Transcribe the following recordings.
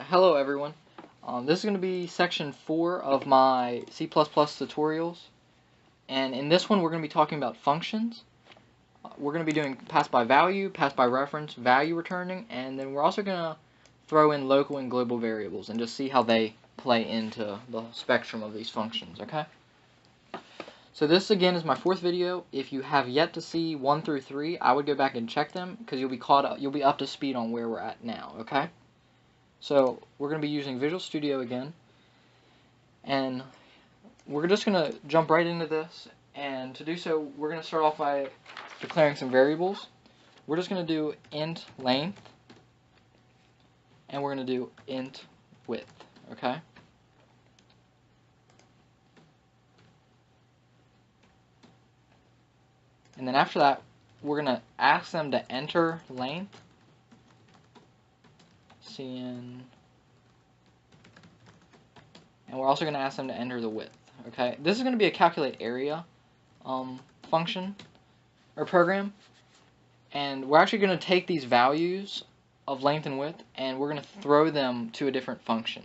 Hello everyone. This is going to be section 4 of my C++ tutorials, and in this one we're going to be talking about functions. We're going to be doing pass by value, pass by reference, value returning, and then we're also going to throw in local and global variables and just see how they play into the spectrum of these functions, okay? So this again is my 4th video. If you have yet to see 1 through 3, I would go back and check them because you'll be up to speed on where we're at now, okay? So we're going to be using Visual Studio again, and we're just going to jump right into this, and to do so we're going to start off by declaring some variables. We're just going to do int length, and we're going to do int width, okay? And then after that, we're going to ask them to enter length, cn, and we're also going to ask them to enter the width, okay? This is going to be a calculate area function or program, and we're actually going to take these values of length and width and we're going to throw them to a different function.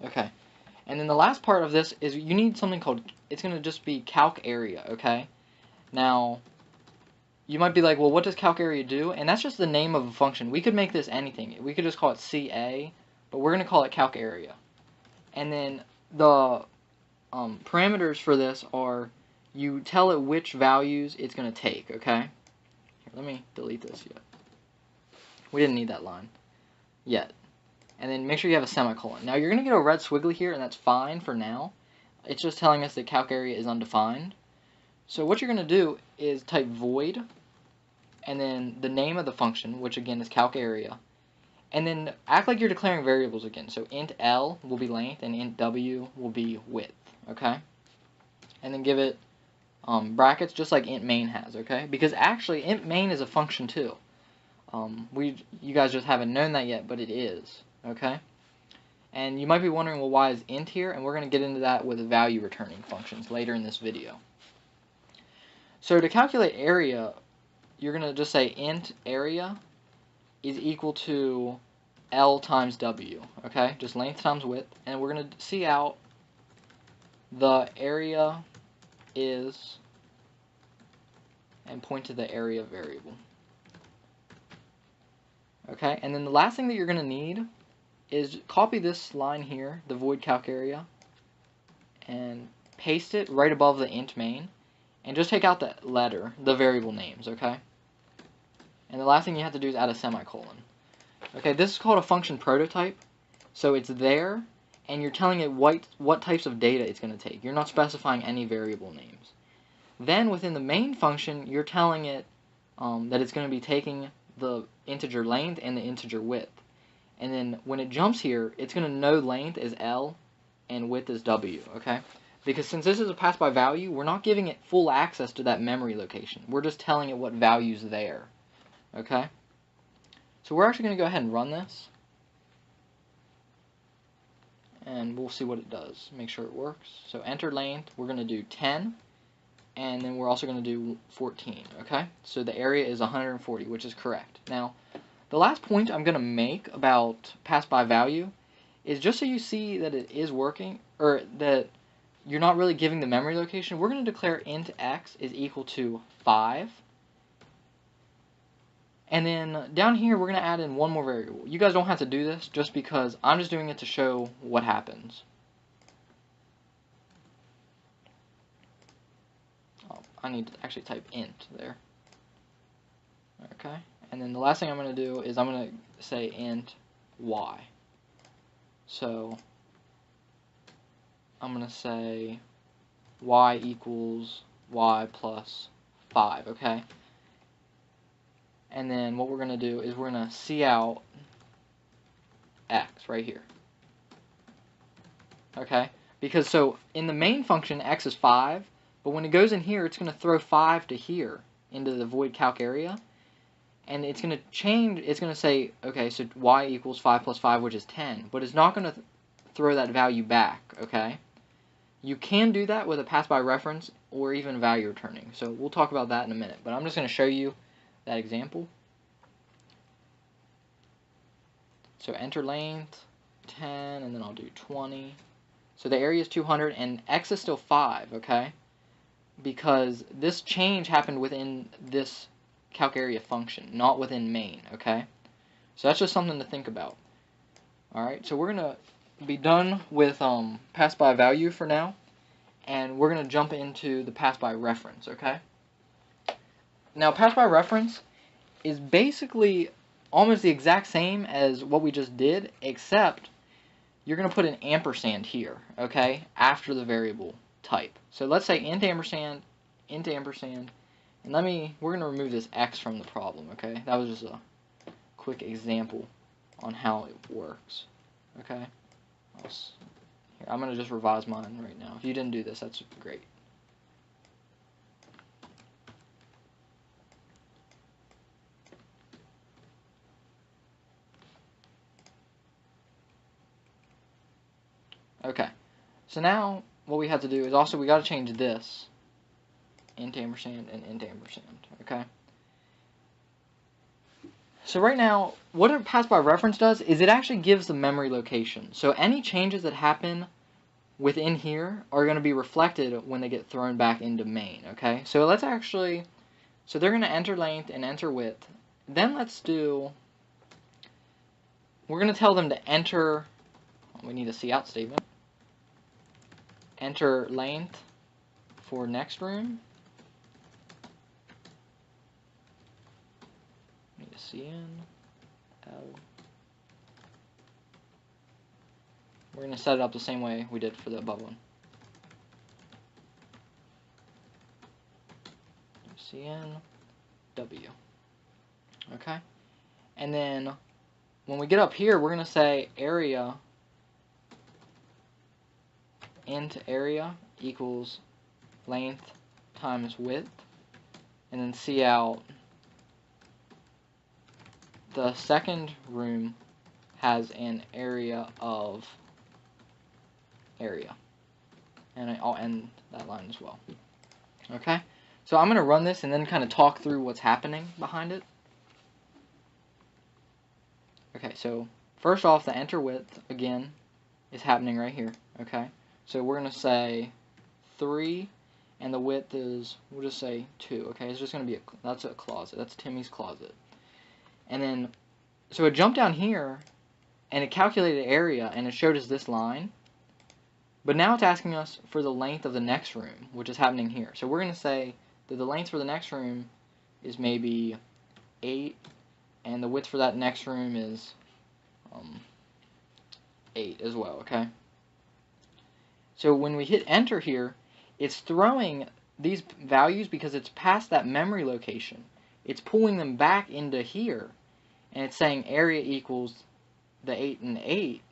Okay, and then the last part of this is you need something called, it's going to just be calc area, okay? Now, you might be like, well, what does calc area do? And that's just the name of a function. We could make this anything. We could just call it CA, but we're going to call it calc area. And then the parameters for this are, you tell it which values it's going to take, okay? Here, let me delete this yet. We didn't need that line yet. And then make sure you have a semicolon. Now, you're going to get a red squiggly here, and that's fine for now. It's just telling us that calc area is undefined. So what you're going to do is type void, and then the name of the function, which again is calc area, and then act like you're declaring variables again. So int L will be length, and int W will be width, okay? And then give it brackets just like int main has, okay? Because actually int main is a function too. You guys just haven't known that yet, but it is, okay? And you might be wondering, well, why is int here? And we're going to get into that with value returning functions later in this video. So to calculate area, you're going to just say int area is equal to L times W, okay? Just length times width. And we're going to see out the area is, and point to the area variable. Okay, and then the last thing that you're going to need is copy this line here, the void calc area, and paste it right above the int main. And just take out the letter, the variable names, okay? And the last thing you have to do is add a semicolon. Okay, this is called a function prototype. So it's there, and you're telling it what types of data it's going to take. You're not specifying any variable names. Then within the main function, you're telling it that it's going to be taking the integer length and the integer width. And then when it jumps here, it's going to know length is L and width is W, okay? Because since this is a pass by value, we're not giving it full access to that memory location. We're just telling it what value is there. Okay? So we're actually going to go ahead and run this. And we'll see what it does. Make sure it works. So enter length, we're going to do 10. And then we're also going to do 14. Okay? So the area is 140, which is correct. Now, the last point I'm going to make about pass by value is just so you see that it is working, or that you're not really giving the memory location, we're going to declare int x is equal to 5. And then down here, we're going to add in one more variable. You guys don't have to do this just because I'm just doing it to show what happens. Oh, I need to actually type int there. Okay. And then the last thing I'm going to do is I'm going to say int y. So I'm going to say y equals y plus 5, okay? And then what we're going to do is we're going to see out x right here. Okay? Because so in the main function, x is 5, but when it goes in here, it's going to throw 5 to here into the void calc area. And it's going to change, it's going to say, okay, so y equals 5 plus 5, which is 10. But it's not going to throw that value back, okay? You can do that with a pass by reference or even value returning. So we'll talk about that in a minute. But I'm just going to show you that example. So enter length 10, and then I'll do 20. So the area is 200, and x is still 5, okay? Because this change happened within this calc area function, not within main, okay? So that's just something to think about. Alright, so we're going to be done with pass by value for now, and we're going to jump into the pass by reference, okay? Now, pass by reference is basically almost the exact same as what we just did, except you're going to put an ampersand here, okay, after the variable type. So let's say int ampersand, and we're going to remove this x from the problem, okay? That was just a quick example on how it works, okay? Here, I'm going to just revise mine right now. If you didn't do this, that's great. Okay, so now what we have to do is also we got to change this int ampersand and int ampersand, okay? So right now, what a pass by reference does is it actually gives the memory location. So any changes that happen within here are going to be reflected when they get thrown back into main, okay? So let's actually, so they're going to enter length and enter width. Then let's do, we're going to tell them to enter, we need a cout statement. Enter length for next room. Need a cn. We're going to set it up the same way we did for the above one. cn w. Okay? And then when we get up here, we're going to say area int area equals length times width, and then cout the second room has an area of area, and I'll end that line as well. Okay, so I'm going to run this and then kind of talk through what's happening behind it. Okay, so first off, the enter width again is happening right here. Okay, so we're going to say 3, and the width is, we'll just say 2. Okay, it's just going to be that's a closet. That's Timmy's closet. And then, so it jumped down here, and it calculated area, and it showed us this line. But now it's asking us for the length of the next room, which is happening here. So we're going to say that the length for the next room is maybe 8, and the width for that next room is 8 as well, okay? So when we hit enter here, it's throwing these values because it's past that memory location. It's pulling them back into here, and it's saying area equals the 8 and 8,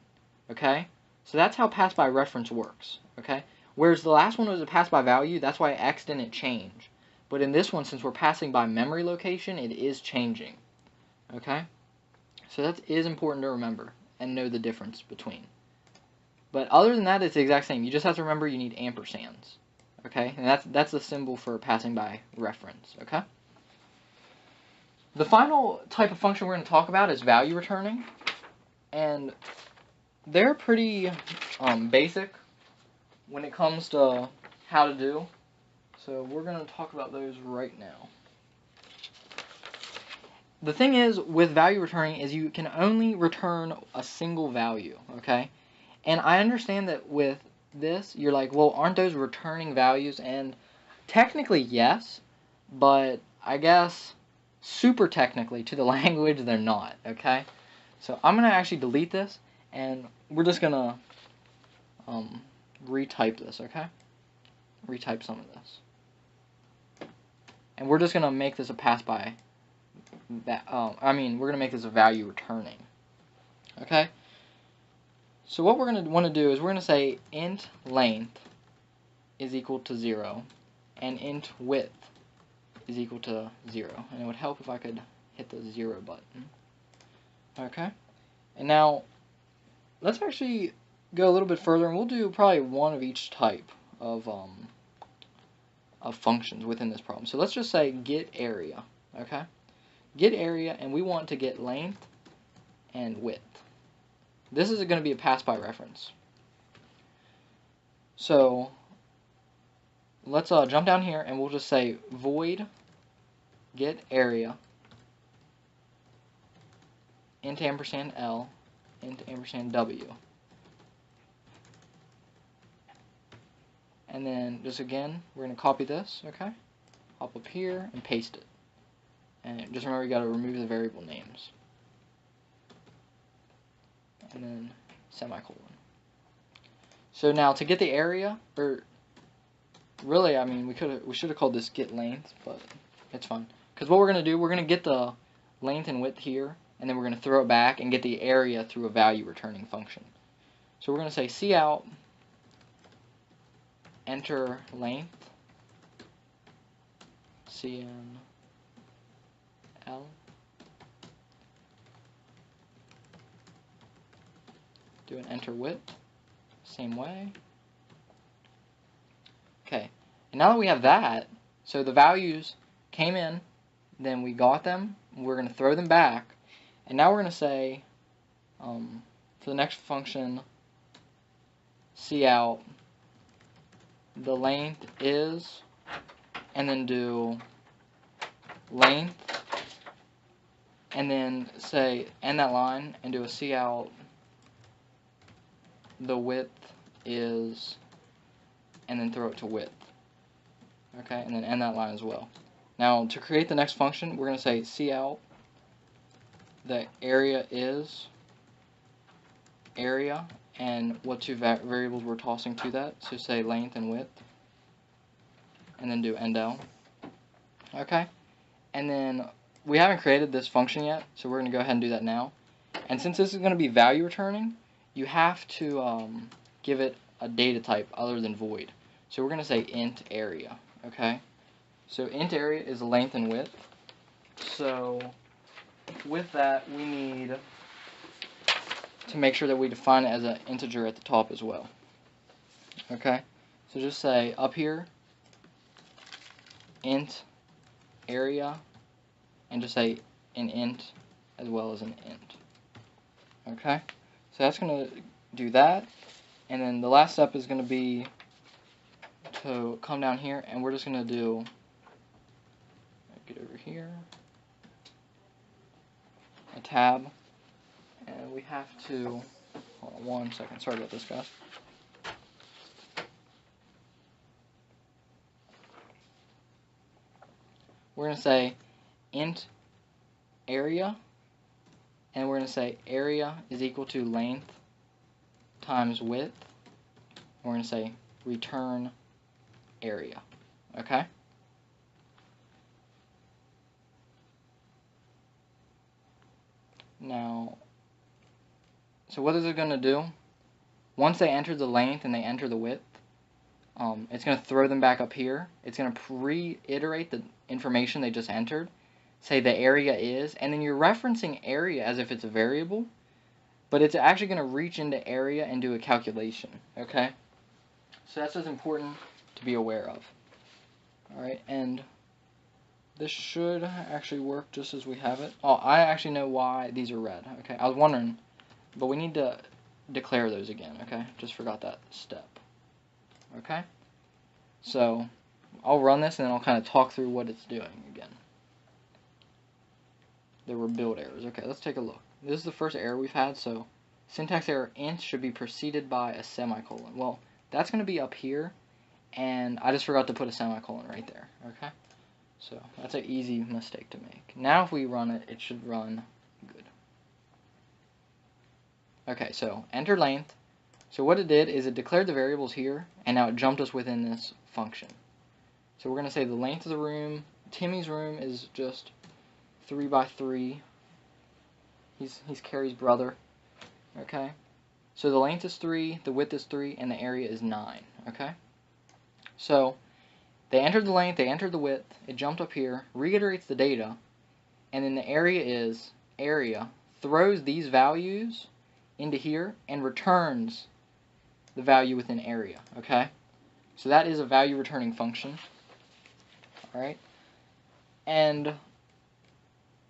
okay? So that's how pass by reference works, okay? Whereas the last one was a pass by value, that's why x didn't change. But in this one, since we're passing by memory location, it is changing, okay? So that is important to remember and know the difference between. But other than that, it's the exact same. You just have to remember you need ampersands, okay? And that's the symbol for passing by reference, okay? The final type of function we're going to talk about is value returning, and they're pretty basic when it comes to how to do. So we're going to talk about those right now. The thing is with value returning is you can only return a single value, okay? And I understand that with this, you're like, well, aren't those returning values? And technically, yes, but I guess super technically to the language, they're not, okay? So I'm going to actually delete this, and we're just going to retype this, okay? Retype some of this. And we're just going to make this a pass by, we're going to make this a value returning, okay? So what we're going to want to do is we're going to say int length is equal to 0, and int width is equal to 0. And it would help if I could hit the 0 button. Okay? And now, let's actually go a little bit further, and we'll do probably one of each type of functions within this problem. So let's just say get area, okay? Get area, and we want to get length and width, This is going to be a pass-by reference. So let's jump down here and we'll just say void get area int ampersand L int ampersand W. And then just again, we're going to copy this, okay? Hop up here and paste it. And just remember you got to remove the variable names. And then semicolon. So now to get the area, or really, I mean, we should have called this get length, but it's fine. Because what we're going to do, we're going to get the length and width here, and then we're going to throw it back and get the area through a value returning function. So we're going to say cout enter length cn L. Do an enter width, same way. Okay, and now that we have that, so the values came in, then we got them, we're going to throw them back, and now we're going to say, for the next function, cout the length is, and then do length, and then say end that line and do a cout the width is, and then throw it to width. Okay, and then end that line as well. Now to create the next function, we're going to say cout the area is area, and what two variables we're tossing to that, so say length and width, and then do end L. Okay, and then we haven't created this function yet, so we're going to go ahead and do that now. And since this is going to be value returning, you have to give it a data type other than void. So we're going to say int area. Okay, so int area is length and width. So with that, we need to make sure that we define it as an integer at the top as well. Okay, so just say up here int area, and just say an int as well as an int. Okay, so that's going to do that, and then the last step is going to be to come down here, and we're just going to do, get over here, a tab, and we have to, hold on 1 second, sorry about this guys. We're going to say int area, and we're going to say area is equal to length times width. We're going to say return area. Okay? Now, so what is it going to do? Once they enter the length and they enter the width, it's going to throw them back up here. It's going to reiterate the information they just entered, say the area is, and then you're referencing area as if it's a variable, but it's actually going to reach into area and do a calculation. Okay? So that's just important to be aware of. Alright, and this should actually work just as we have it. Oh, I actually know why these are red. Okay, I was wondering, but we need to declare those again. Okay, just forgot that step. Okay, so I'll run this and then I'll kind of talk through what it's doing again. There were build errors. Okay, let's take a look. This is the first error we've had, so syntax error int should be preceded by a semicolon. Well, that's going to be up here, and I just forgot to put a semicolon right there. Okay, so that's an easy mistake to make. Now if we run it, it should run good. Okay, so enter length. So what it did is it declared the variables here, and now it jumped us within this function. So we're going to say the length of the room, Timmy's room is just 3 by 3. He's Carrie's brother. Okay, so the length is 3, the width is 3, and the area is 9. Okay, so they entered the length, they entered the width, it jumped up here, reiterates the data, and then the area is area, throws these values into here, and returns the value within area. Okay, so that is a value returning function. Alright, and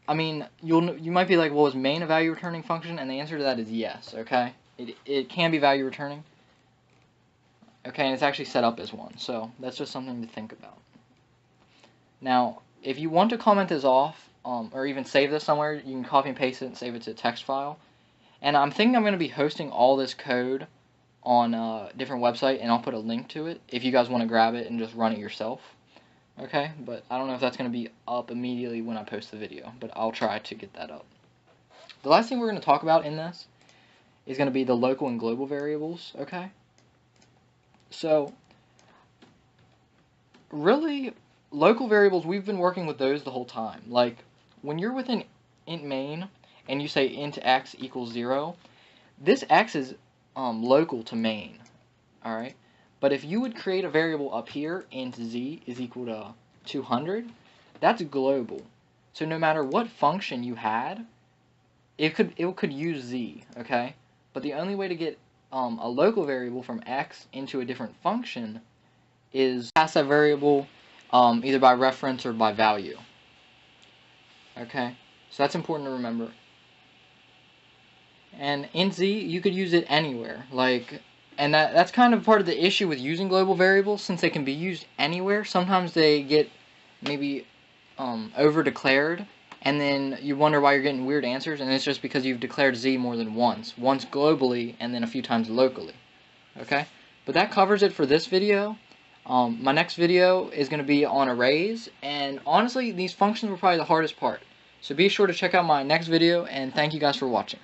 I mean, you might be like, well, is main a value returning function? And the answer to that is yes, okay? It can be value returning. Okay, and it's actually set up as one, so that's just something to think about. Now, if you want to comment this off, or even save this somewhere, you can copy and paste it and save it to a text file. And I'm thinking I'm going to be hosting all this code on a different website, and I'll put a link to it if you guys want to grab it and just run it yourself. Okay, but I don't know if that's going to be up immediately when I post the video, but I'll try to get that up. The last thing we're going to talk about in this is going to be the local and global variables, okay? So, really, local variables, we've been working with those the whole time. Like, when you're within int main, and you say int x equals 0, this x is local to main, alright? But if you would create a variable up here, int z is equal to 200, that's global. So no matter what function you had, it could use z, okay? But the only way to get a local variable from x into a different function is pass that variable either by reference or by value. Okay, so that's important to remember. And int z, you could use it anywhere, like. And that's kind of part of the issue with using global variables, since they can be used anywhere. Sometimes they get maybe over-declared, and then you wonder why you're getting weird answers, and it's just because you've declared z more than once globally, and then a few times locally. Okay? But that covers it for this video. My next video is going to be on arrays, and honestly, these functions were probably the hardest part. So be sure to check out my next video, and thank you guys for watching.